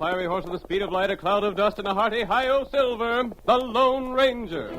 fiery horse with the speed of light, a cloud of dust, and a hearty hi-yo silver, the Lone Ranger.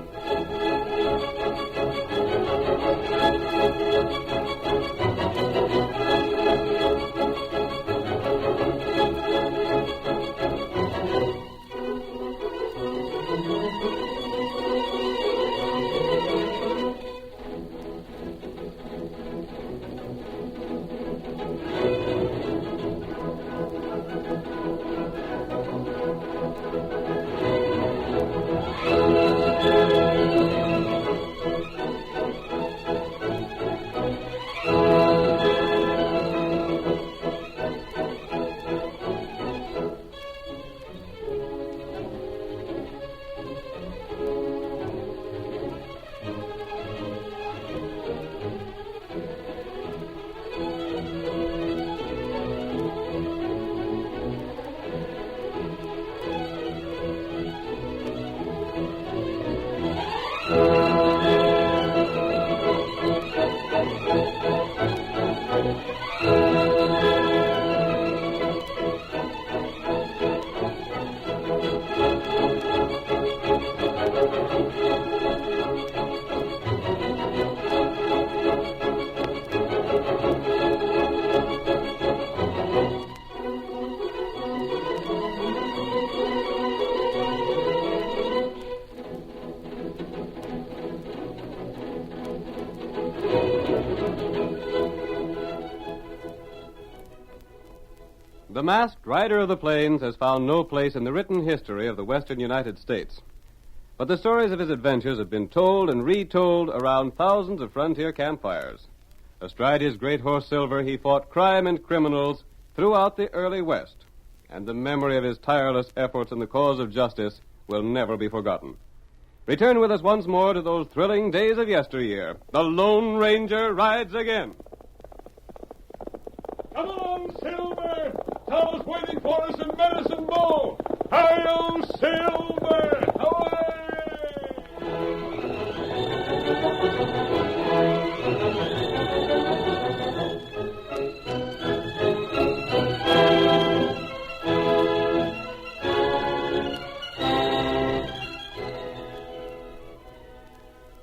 The Masked Rider of the Plains has found no place in the written history of the western United States. But the stories of his adventures have been told and retold around thousands of frontier campfires. Astride his great horse Silver, he fought crime and criminals throughout the early West, and the memory of his tireless efforts in the cause of justice will never be forgotten. Return with us once more to those thrilling days of yesteryear. The Lone Ranger rides again. Come along, Silver! Tow's waiting for us in Medicine Bow! Hi-yo, Silver!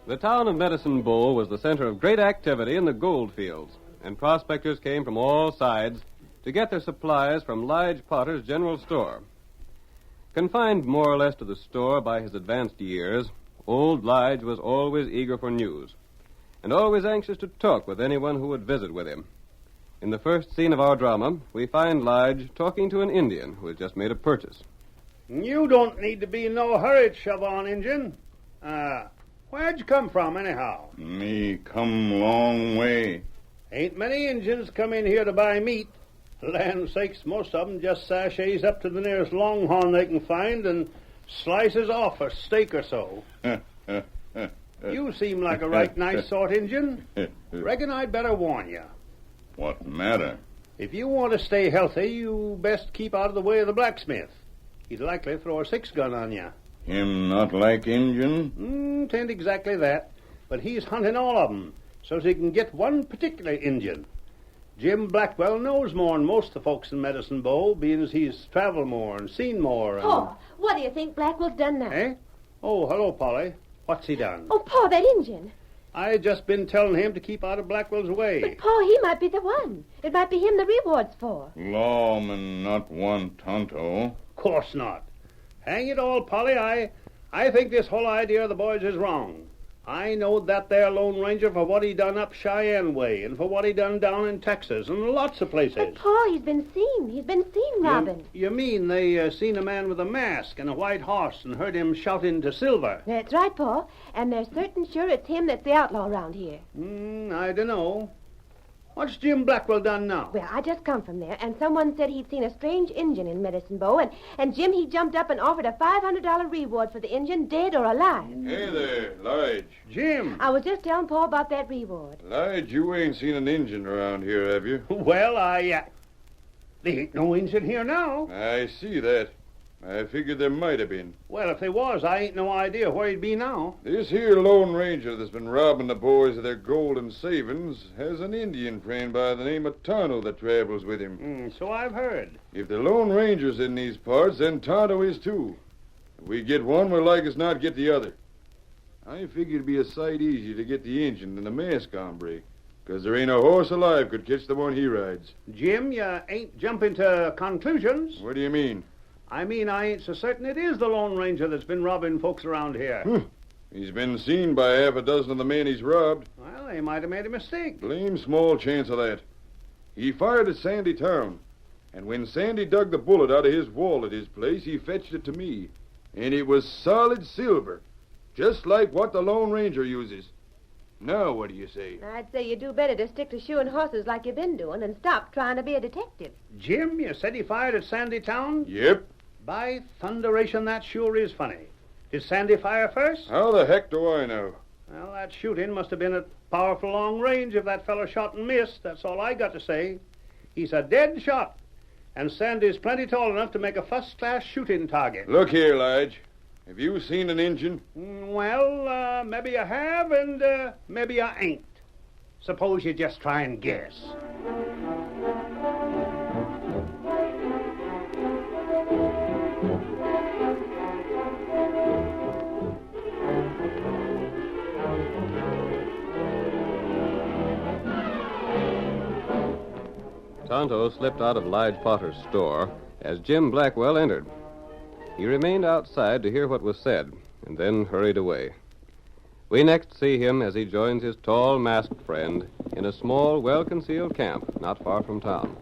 The town of Medicine Bow was the center of great activity in the gold fields, and prospectors came from all sides to get their supplies from Lige Potter's general store. Confined more or less to the store by his advanced years, old Lige was always eager for news, and always anxious to talk with anyone who would visit with him. In the first scene of our drama, we find Lige talking to an Indian who has just made a purchase. You don't need to be in no hurry to shove on, Injun. Where'd you come from, anyhow? Me come long way. Ain't many Injuns come in here to buy meat. Land's sakes, most of 'em just sashays up to the nearest longhorn they can find and slices off a steak or so. You seem like a right nice sort, Injun. Reckon I'd better warn you. What matter? If you want to stay healthy, you best keep out of the way of the blacksmith. He'd likely throw a 6-gun on you. Him not like Injun? 'Tain't exactly that, but he's hunting all of 'em, so's he can get one particular Injun. Jim Blackwell knows more'n most of the folks in Medicine Bow, being as he's traveled more and seen more. And... Pa, what do you think Blackwell's done now? Eh? Oh, hello, Polly. What's he done? Oh, Pa, that Injun. I just been telling him to keep out of Blackwell's way. But, Pa, he might be the one. It might be him the reward's for. Lawman not want Tonto. Course not. Hang it all, Polly, I think this whole idea of the boys is wrong. I knowed that there Lone Ranger for what he done up Cheyenne way and for what he done down in Texas and lots of places. But, Pa, he's been seen robbing. You mean they seen a man with a mask and a white horse and heard him shouting to Silver? That's right, Pa, and they're certain sure it's him that's the outlaw around here. I dunno. What's Jim Blackwell done now? Well, I just come from there, and someone said he'd seen a strange Injun in Medicine Bow, and Jim, he jumped up and offered a $500 reward for the Injun, dead or alive. Hey there, Lige. Jim. I was just telling Pa about that reward. Lige, you ain't seen an Injun around here, have you? Well, there ain't no Injun here now. I see that. I figured there might have been. Well, if there was, I ain't no idea where he'd be now. This here Lone Ranger that's been robbing the boys of their gold and savings has an Indian friend by the name of Tonto that travels with him. So I've heard. If the Lone Ranger's in these parts, then Tonto is too. If we get one, we're like as not get the other. I figured it'd be a sight easier to get the Injun than the masked hombre, 'cause there ain't a horse alive could catch the one he rides. Jim, you ain't jumping to conclusions. What do you mean? I mean, I ain't so certain it is the Lone Ranger that's been robbing folks around here. He's been seen by half a dozen of the men he's robbed. Well, they might have made a mistake. Blame small chance of that. He fired at Sandy Town, and when Sandy dug the bullet out of his wall at his place, he fetched it to me. And it was solid silver, just like what the Lone Ranger uses. Now, what do you say? I'd say you do better to stick to shoeing horses like you've been doing and stop trying to be a detective. Jim, you said he fired at Sandy Town? Yep. By thunderation, that sure is funny. Did Sandy fire first? How the heck do I know? Well, that shooting must have been at powerful long range if that fellow shot and missed. That's all I got to say. He's a dead shot. And Sandy's plenty tall enough to make a first-class shooting target. Look here, Lige. Have you seen an Injun? Well, maybe I have, and maybe I ain't. Suppose you just try and guess. Tonto slipped out of Lige Potter's store as Jim Blackwell entered. He remained outside to hear what was said, and then hurried away. We next see him as he joins his tall, masked friend in a small, well-concealed camp not far from town.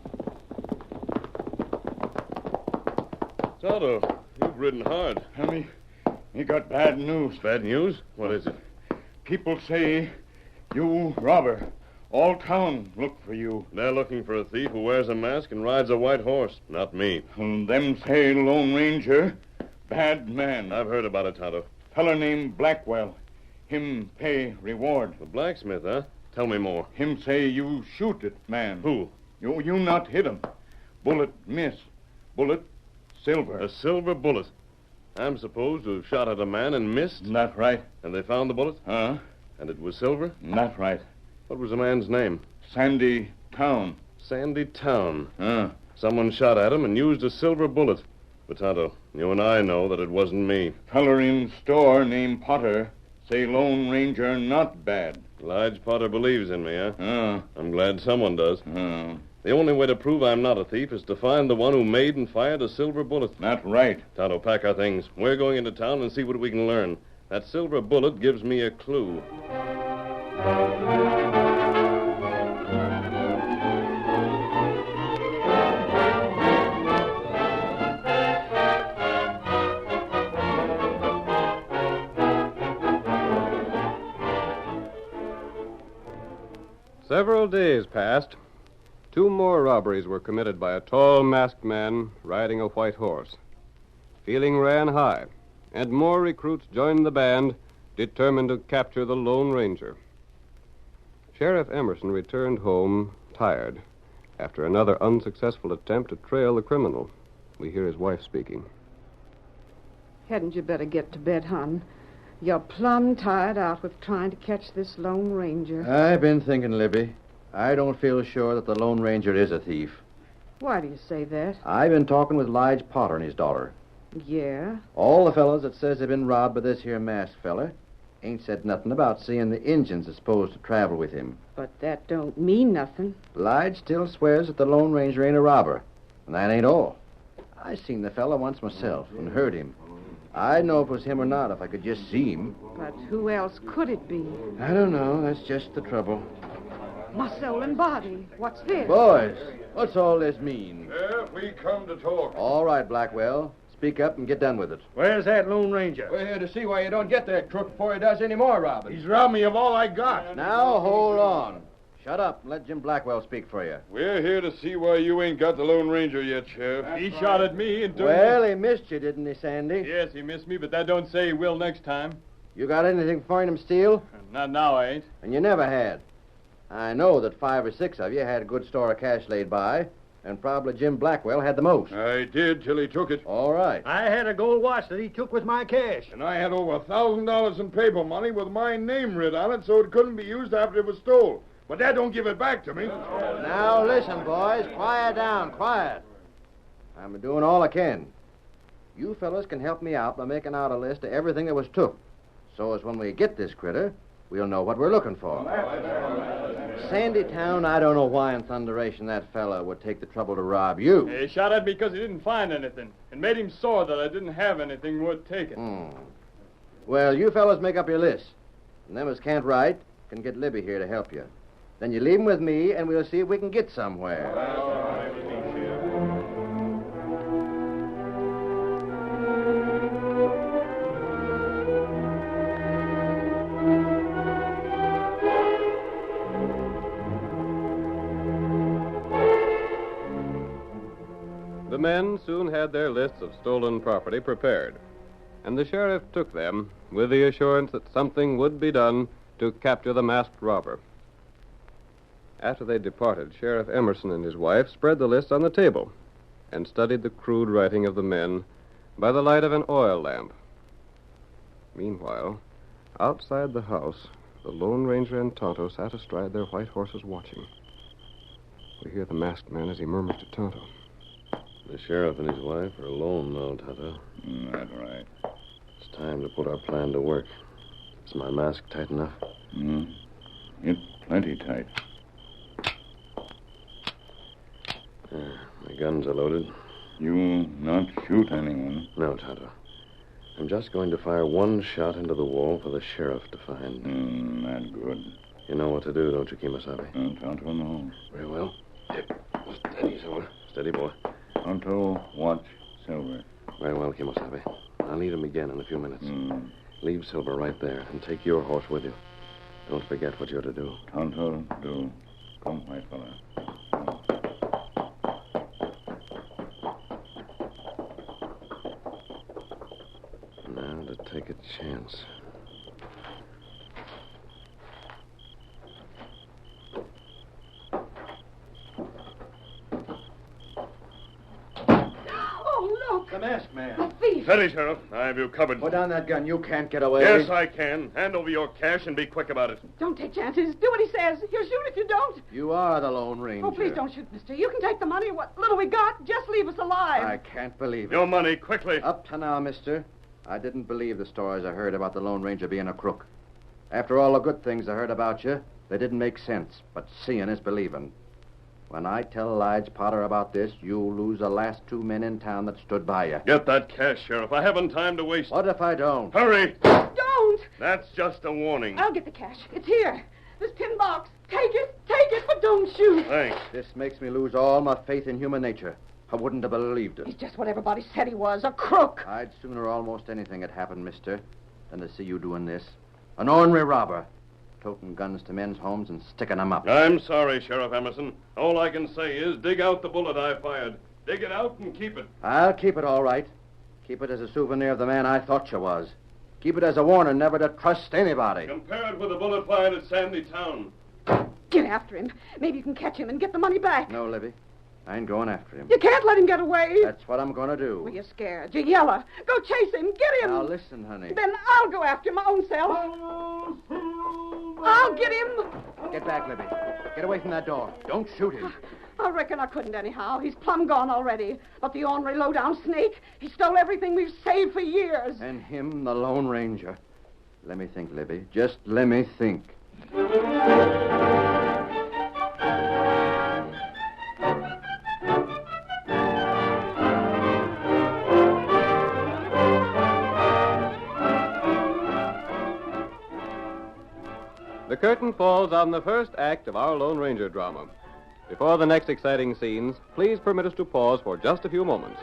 Tonto, you've ridden hard. Honey, you got bad news. Bad news? What is it? People say you robber. All town look for you. They're looking for a thief who wears a mask and rides a white horse. Not me. Them say Lone Ranger, bad man. I've heard about it, Tonto. Feller named Blackwell. Him pay reward. The blacksmith, huh? Tell me more. Him say you shoot it, man. Who? You not hit him. Bullet miss. Bullet silver. A silver bullet. I'm supposed to have shot at a man and missed? Not right. And they found the bullet? Huh? And it was silver? Not right. What was the man's name? Sandy Town. Sandy Town. Huh? Someone shot at him and used a silver bullet. But, Tonto, you and I know that it wasn't me. Feller in store named Potter say Lone Ranger not bad. Lige Potter believes in me, huh? Huh? I'm glad someone does. Huh? The only way to prove I'm not a thief is to find the one who made and fired a silver bullet. Not right. Tonto, pack our things. We're going into town and see what we can learn. That silver bullet gives me a clue. Several days passed. 2 more robberies were committed by a tall, masked man riding a white horse. Feeling ran high, and more recruits joined the band, determined to capture the Lone Ranger. Sheriff Emerson returned home tired after another unsuccessful attempt to trail the criminal. We hear his wife speaking. Hadn't you better get to bed, hon? You're plumb tired out with trying to catch this Lone Ranger. I've been thinking, Libby. I don't feel sure that the Lone Ranger is a thief. Why do you say that? I've been talking with Lige Potter and his daughter. Yeah? All the fellows that says they've been robbed by this here masked fella ain't said nothing about seeing the Injuns that's supposed to travel with him. But that don't mean nothing. Lige still swears that the Lone Ranger ain't a robber, and that ain't all. I seen the fella once myself and heard him. I'd know if it was him or not if I could just see him. But who else could it be? I don't know. That's just the trouble. My soul and body. What's this? Boys, what's all this mean? Yeah, we come to talk. All right, Blackwell. Speak up and get done with it. Where's that Lone Ranger? We're here to see why you don't get that crook before he does any more robbing. He's robbed me of all I got. Now, hold on. Shut up and let Jim Blackwell speak for you. We're here to see why you ain't got the Lone Ranger yet, Sheriff. He shot at me and Well, he missed you, didn't he, Sandy? Yes, he missed me, but that don't say he will next time. You got anything for him, Steele? Not now, I ain't. And you never had. I know that 5 or 6 of you had a good store of cash laid by, And probably Jim Blackwell had the most. I did till he took it. All right. I had a gold watch that he took with my cash. And I had over $1,000 in paper money with my name writ on it so it couldn't be used after it was stole. But that don't give it back to me. Now listen, boys. Quiet down, quiet. I'm doing all I can. You fellas can help me out by making out a list of everything that was took. So as when we get this critter, we'll know what we're looking for. Sandytown, I don't know why in thunderation that fella would take the trouble to rob you. He shot at me because he didn't find anything. It made him sore that I didn't have anything worth taking. Well, you fellas make up your list. And them as can't write can get Libby here to help you. Then you leave him with me, and we'll see if we can get somewhere. The men soon had their lists of stolen property prepared, and the sheriff took them with the assurance that something would be done to capture the masked robber. After they departed, Sheriff Emerson and his wife spread the list on the table and studied the crude writing of the men by the light of an oil lamp. Meanwhile, outside the house, the Lone Ranger and Tonto sat astride their white horses watching. We hear the masked man as he murmurs to Tonto. The sheriff and his wife are alone now, Tonto. That's right. It's time to put our plan to work. Is my mask tight enough? It's plenty tight. My guns are loaded. You not shoot anyone. No, Tonto. I'm just going to fire one shot into the wall for the sheriff to find. Not good. You know what to do, don't you, Kemosabe? Tonto, no. Very well. Steady, Silver. Steady, boy. Tonto, watch Silver. Very well, Kemosabe. I'll need him again in a few minutes. Leave Silver right there and take your horse with you. Don't forget what you're to do. Tonto, do. Come, white fella. Now to take a chance. Oh, look! The masked man. The thief! Steady, Sheriff. I have you covered. Put down that gun. You can't get away. Yes, I can. Hand over your cash and be quick about it. Don't take chances. Do what he says. He'll shoot if you don't. You are the Lone Ranger. Oh, please don't shoot, mister. You can take the money, what little we got. Just leave us alive. I can't believe it. Your money, quickly. Up to now, mister, I didn't believe the stories I heard about the Lone Ranger being a crook. After all the good things I heard about you, they didn't make sense. But seeing is believing. When I tell Lige Potter about this, you'll lose the last 2 men in town that stood by you. Get that cash, Sheriff. I haven't time to waste. What if I don't? Hurry! Don't! That's just a warning. I'll get the cash. It's here. This tin box. Take it, but don't shoot. Thanks. This makes me lose all my faith in human nature. I wouldn't have believed it. He's just what everybody said he was, a crook. I'd sooner almost anything had happened, mister, than to see you doing this. An ornery robber, toting guns to men's homes and sticking them up. I'm sorry, Sheriff Emerson. All I can say is dig out the bullet I fired. Dig it out and keep it. I'll keep it all right. Keep it as a souvenir of the man I thought you was. Keep it as a warning never to trust anybody. Compare it with the bullet fired at Sandytown. Get after him. Maybe you can catch him and get the money back. No, Libby. I ain't going after him. You can't let him get away. That's what I'm going to do. Well, you're scared. You're yellow. Go chase him. Get him. Now, listen, honey. Then I'll go after him my own self. I'll get him. Get back, Libby. Get away from that door. Don't shoot him. I reckon I couldn't anyhow. He's plumb gone already. But the ornery low-down snake, he stole everything we've saved for years. And him, the Lone Ranger. Let me think, Libby. Just let me think. The curtain falls on the first act of our Lone Ranger drama. Before the next exciting scenes, please permit us to pause for just a few moments.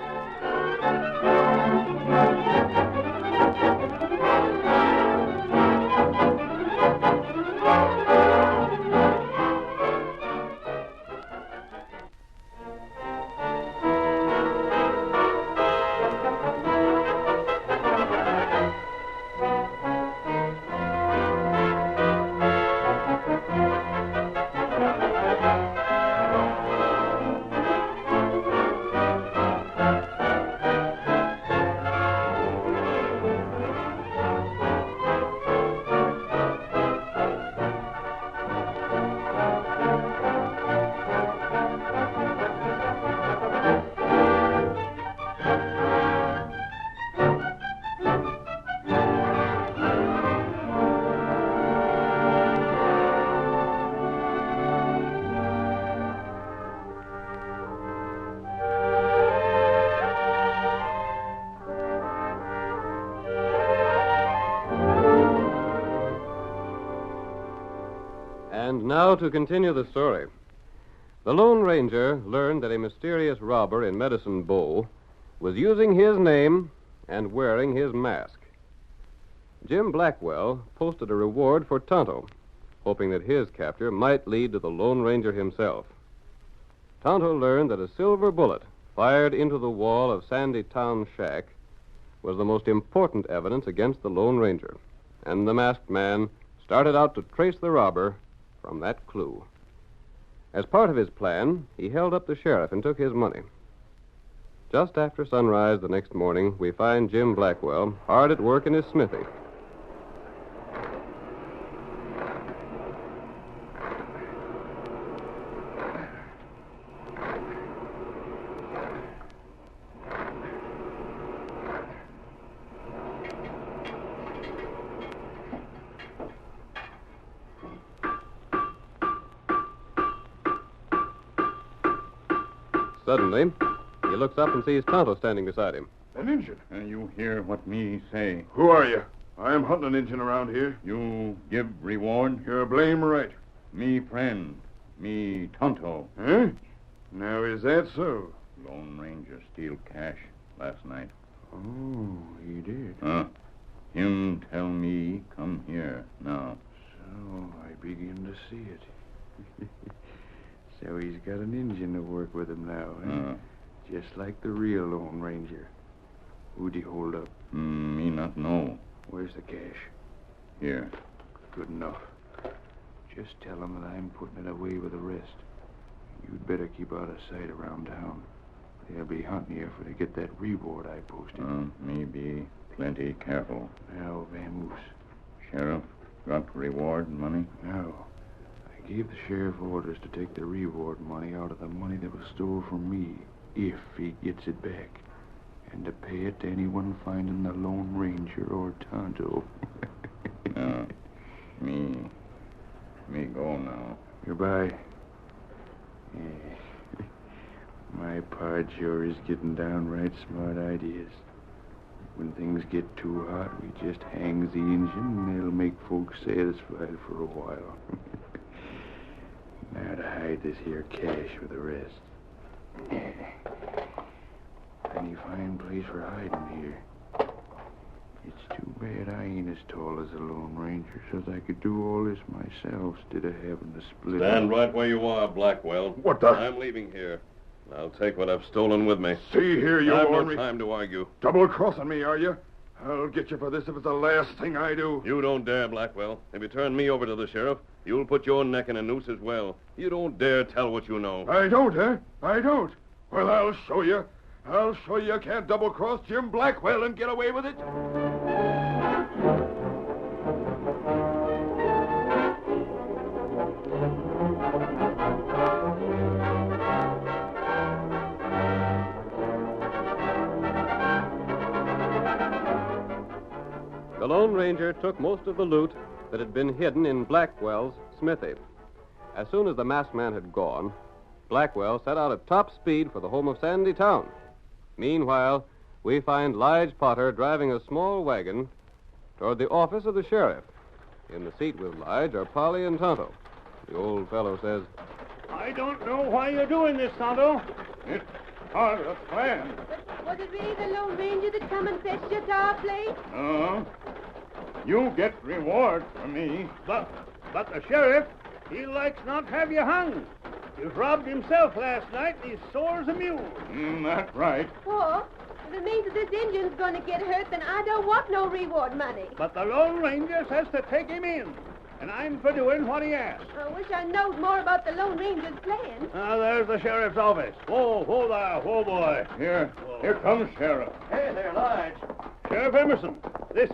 And now to continue the story. The Lone Ranger learned that a mysterious robber in Medicine Bow was using his name and wearing his mask. Jim Blackwell posted a reward for Tonto, hoping that his capture might lead to the Lone Ranger himself. Tonto learned that a silver bullet fired into the wall of Sandy Town's shack was the most important evidence against the Lone Ranger, and the masked man started out to trace the robber from that clue. As part of his plan, he held up the sheriff and took his money. Just after sunrise the next morning, we find Jim Blackwell hard at work in his smithy. Suddenly, he looks up and sees Tonto standing beside him. An Injun. You hear what me say. Who are you? I am hunting an Injun around here. You give reward? You're blame right. Me friend. Me Tonto. Huh? Now, is that so? Lone Ranger steal cash last night. Oh, he did. Him tell me come here now. So, I begin to see it. So he's got an Injun to work with him now, eh? Just like the real Lone Ranger. Who'd he hold up? Me not know. Where's the cash? Here. Good enough. Just tell him that I'm putting it away with the rest. You'd better keep out of sight around town. They'll be hunting you for to get that reward I posted. Me be plenty careful. Now, vamoose. Sheriff, got reward money? No. I gave the sheriff orders to take the reward money out of the money that was stole from me, if he gets it back, and to pay it to anyone finding the Lone Ranger or Tonto. Me go now. Goodbye. Yeah. My pard sure is getting downright smart ideas. When things get too hot, we just hangs the engine, and it'll make folks satisfied for a while. Now to hide this here cash with the rest. Any fine place for hiding here. It's too bad I ain't as tall as the Lone Ranger, so that I could do all this myself instead of having to split Stand up. right where you are, Blackwell. What the? I'm leaving here. I'll take what I've stolen with me. See here, you I've no ornery... time to argue. Double-crossing me, are you? I'll get you for this if it's the last thing I do. You don't dare, Blackwell. If you turn me over to the sheriff, you'll put your neck in a noose as well. You don't dare tell what you know. I don't, eh? I don't. Well, I'll show you. I'll show you can't double-cross Jim Blackwell and get away with it. The Lone Ranger took most of the loot that had been hidden in Blackwell's smithy. As soon as the masked man had gone, Blackwell set out at top speed for the home of Sandy Town. Meanwhile, we find Lige Potter driving a small wagon toward the office of the sheriff. In the seat with Lige are Polly and Tonto. The old fellow says, I don't know why you're doing this, Tonto. It's part of the plan. Was it really the Lone Ranger that come and fetched you to our place? You get reward from me. But the sheriff, he likes not have you hung. He robbed himself last night, and he's sore as a mule. That's right. Well, if it means that this Indian's going to get hurt, then I don't want no reward money. But the Lone Ranger says to take him in, and I'm for doing what he asks. I wish I knowed more about the Lone Ranger's plan. Now, there's the sheriff's office. Whoa there, whoa, boy. Here comes Sheriff. Hey there, Lige. Sheriff Emerson, this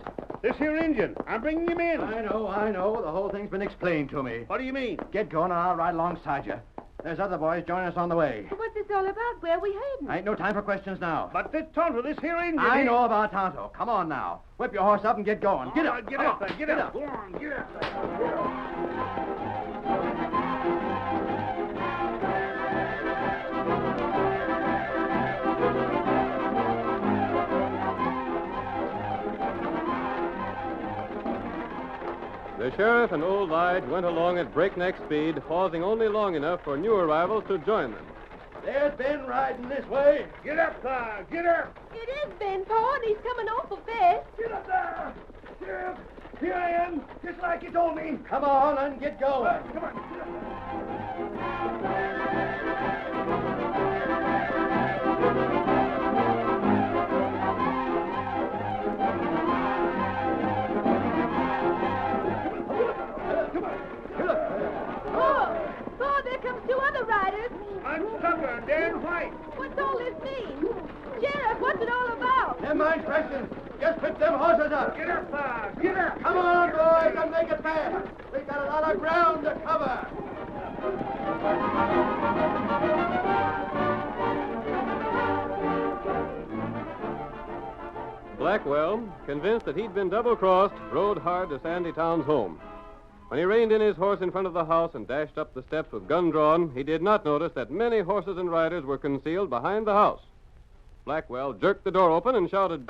here Indian, I'm bringing him in. I know. The whole thing's been explained to me. What do you mean? Get going and I'll ride alongside you. There's other boys joining us on the way. What's this all about? Where are we heading? Ain't no time for questions now. But this Tonto, this here Indian... I know about Tonto. Come on now. Whip your horse up and get going. Get up. Get Come up on. there, get up. Go on, get up there. the sheriff and old Lige went along at breakneck speed, pausing only long enough for new arrivals to join them. There's Ben riding this way. Get up there! Get up! It is Ben, Pa, and he's coming awful fast. Get up there! Sheriff, here I am, just like you told me. Come on and get going. Come on. Get up. Pa, there comes two other riders. I'm Tucker, Dan White. What's all this mean? Sheriff, what's it all about? Never mind questions. Just pick them horses up. Get up there! Get up! Come on, boys, and make it fast. We've got a lot of ground to cover. Blackwell, convinced that he'd been double-crossed, rode hard to Sandytown's home. When he reined in his horse in front of the house and dashed up the steps with gun drawn, he did not notice that many horses and riders were concealed behind the house. Blackwell jerked the door open and shouted,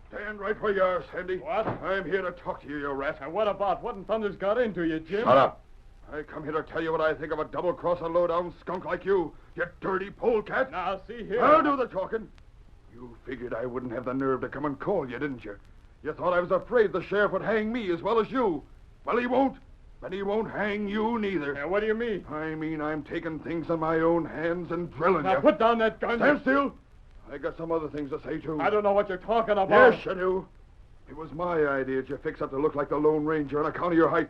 Stand right where you are, Sandy. What? I'm here to talk to you, you rat. And what about? What in thunder's got into you, Jim? Shut up. I come here to tell you what I think of a double-crosser, low-down skunk like you dirty polecat. Now, see here. I'll do the talking. You figured I wouldn't have the nerve to come and call you, didn't you? You thought I was afraid the sheriff would hang me as well as you. Well, he won't. And he won't hang you neither. Now, what do you mean? I mean I'm taking things in my own hands and drilling Now, you. put down that gun. Stand still. I got some other things to say, too. I don't know what you're talking about. Yes, you do. It was my idea that you fix up to look like the Lone Ranger on account of your height.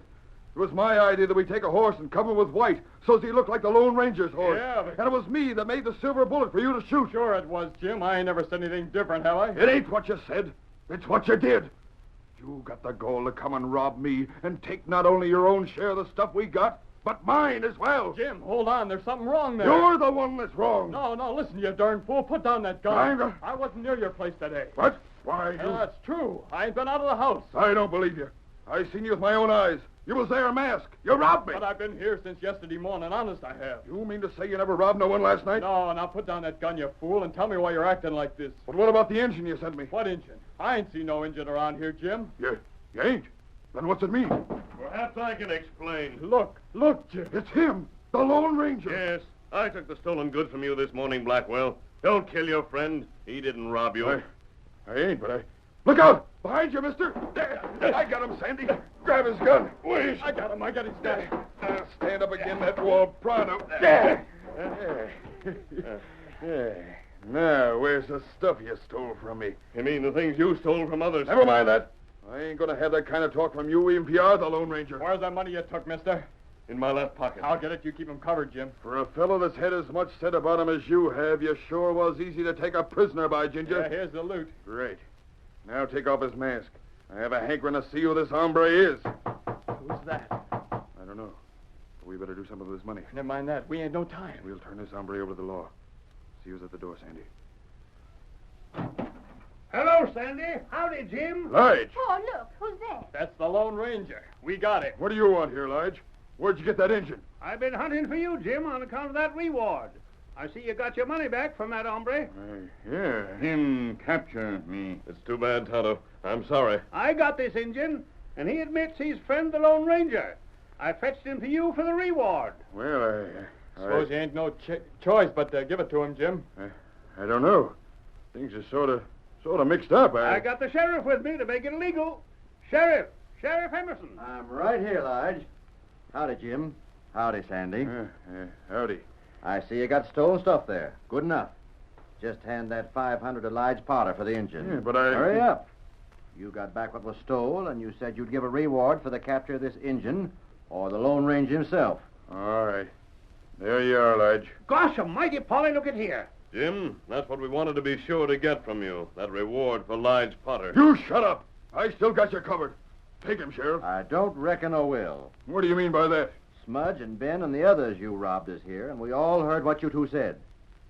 It was my idea that we take a horse and cover him with white so as he looked like the Lone Ranger's horse. Yeah, but... And it was me that made the silver bullet for you to shoot. Sure it was, Jim. I ain't never said anything different, have I? It ain't what you said. It's what you did. You got the gall to come and rob me and take not only your own share of the stuff we got, but mine as well. Jim, hold on. There's something wrong there. You're the one that's wrong. No, listen, you darn fool. Put down that gun. I'm I wasn't near your place today. What? Why, you... That's true. I ain't been out of the house. I don't believe you. I seen you with my own eyes. You was there masked. You robbed me. But I've been here since yesterday morning. Honest, I have. You mean to say you never robbed no one last night? No, now put down that gun, you fool, and tell me why you're acting like this. But what about the engine you sent me? What engine? I ain't seen no engine around here, Jim. You ain't? Then what's it mean? Perhaps I can explain. Look, Jim. It's him, the Lone Ranger. Yes, I took the stolen goods from you this morning, Blackwell. Don't kill your friend. He didn't rob you. I ain't, but I... Look out! Behind you, mister! There! I got him, Sandy. Grab his gun. Wait. I got him. I got his gun. Now stand up again that wall pronto. Now, where's the stuff you stole from me? You mean the things you stole from others? Never mind that. I ain't gonna have that kind of talk from you, even if you are the Lone Ranger. Where's that money you took, mister? In my left pocket. I'll get it. You keep him covered, Jim. For a fellow that's had as much said about him as you have, you sure was easy to take a prisoner by, Ginger. Yeah, here's the loot. Great. Now take off his mask. I have a hankering to see who this hombre is. Who's that? I don't know. But we better do something with this money. Never mind that. We ain't no time. We'll turn this hombre over to the law. See who's at the door, Sandy. Hello, Sandy. Howdy, Jim. Lige! Oh, look, who's that? That's the Lone Ranger. We got it. What do you want here, Lige? Where'd you get that engine? I've been hunting for you, Jim, on account of that reward. I see you got your money back from that hombre. Yeah. Him capture me. It's too bad, Tonto. I'm sorry. I got this Injun, and he admits he's friend the Lone Ranger. I fetched him to you for the reward. Well, Suppose you ain't no choice but to give it to him, Jim. I don't know. Things are sort of mixed up. I got the sheriff with me to make it legal. Sheriff Emerson. I'm right here, Lige. Howdy, Jim. Howdy, Sandy. Howdy. I see you got stolen stuff there. Good enough. Just hand that 500 to Lige Potter for the engine. Yeah, but I... Hurry up. You got back what was stole, and you said you'd give a reward for the capture of this engine or the Lone Ranger himself. All right. There you are, Lige. Gosh almighty, Polly, look at here. Jim, that's what we wanted to be sure to get from you. That reward for Lige Potter. You shut up. I still got you covered. Take him, Sheriff. I don't reckon I will. What do you mean by that? Smudge and Ben and the others you robbed us here, and we all heard what you two said.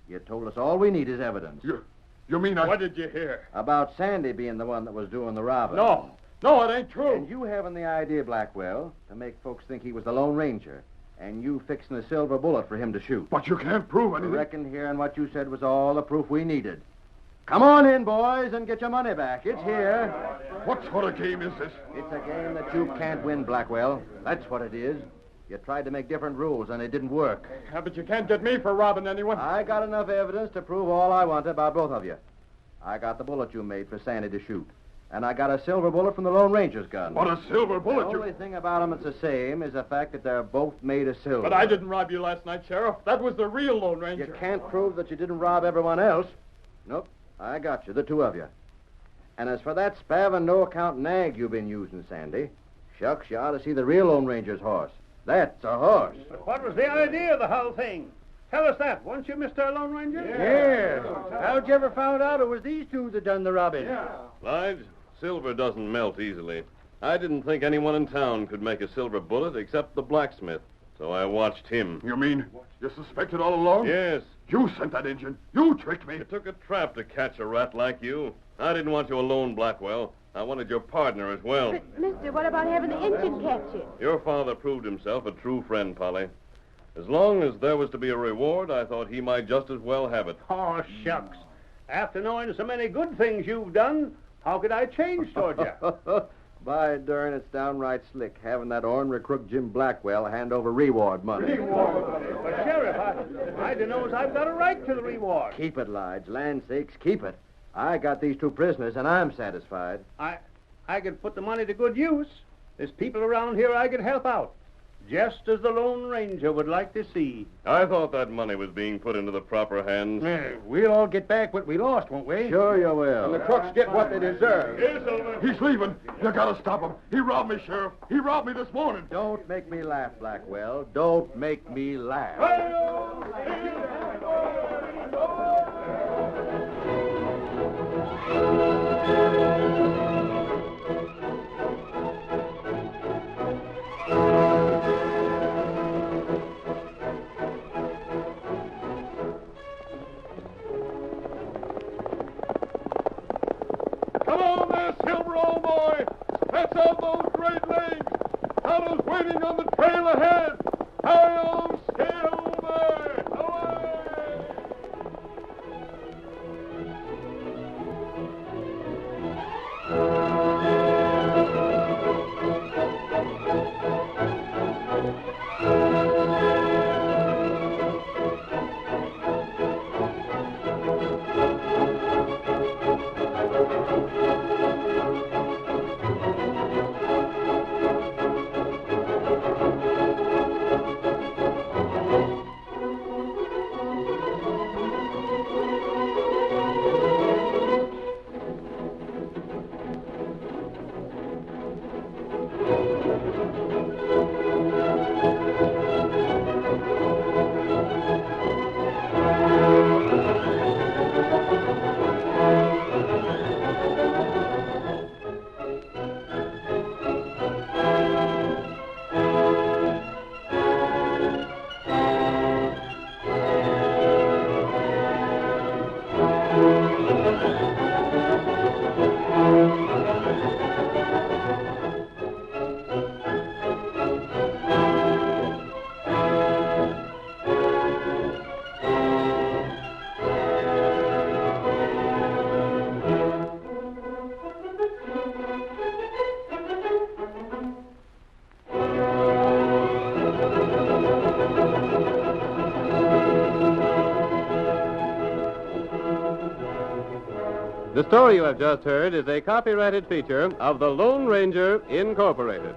You told us all we need is evidence. You mean I... What did you hear? About Sandy being the one that was doing the robbing. No, it ain't true. And you having the idea, Blackwell, to make folks think he was the Lone Ranger, and you fixing a silver bullet for him to shoot. But you can't prove I anything. reckon hearing what you said was all the proof we needed. Come on in, boys, and get your money back. It's here. What sort of game is this? It's a game that you can't win, Blackwell. That's what it is. You tried to make different rules, and it didn't work. Yeah, but you can't get me for robbing anyone. I got enough evidence to prove all I want about both of you. I got the bullet you made for Sandy to shoot. And I got a silver bullet from the Lone Ranger's gun. What a silver bullet! The only thing about them that's the same is the fact that they're both made of silver. But I didn't rob you last night, Sheriff. That was the real Lone Ranger. You can't prove that you didn't rob everyone else. Nope, I got you, the two of you. And as for that spav and no-account nag you've been using, Sandy, shucks, you ought to see the real Lone Ranger's horse. That's a horse. But what was the idea of the whole thing? Tell us that, weren't you, Mr. Lone Ranger? Yeah. How'd you ever found out it was these two that done the robbing? Lige, silver doesn't melt easily. I didn't think anyone in town could make a silver bullet except the blacksmith, so I watched him. You mean you suspected all along? Yes. You sent that engine. You tricked me. It took a trap to catch a rat like you. I didn't want you alone, Blackwell. I wanted your partner as well. But, mister, what about having the engine captured? Your father proved himself a true friend, Polly. As long as there was to be a reward, I thought he might just as well have it. Oh, shucks. After knowing so many good things you've done, how could I change toward you? By darn, it's downright slick having that ornery crook Jim Blackwell hand over reward money. But, Sheriff, I knows I've got a right to the reward. Keep it, Lige. Land's sakes, keep it. I got these two prisoners, and I'm satisfied. I could put the money to good use. There's people around here I could help out, just as the Lone Ranger would like to see. I thought that money was being put into the proper hands. We'll all get back what we lost, won't we? Sure you will. And the crooks get what they deserve. He's leaving. You gotta stop him. He robbed me, Sheriff. He robbed me this morning. Don't make me laugh, Blackwell. Don't make me laugh. Come on there, Silver, old boy. Stretch out those great legs. Tonto's waiting on the trail ahead. Hi-yo, Silver! Away! The story you have just heard is a copyrighted feature of the Lone Ranger, Incorporated.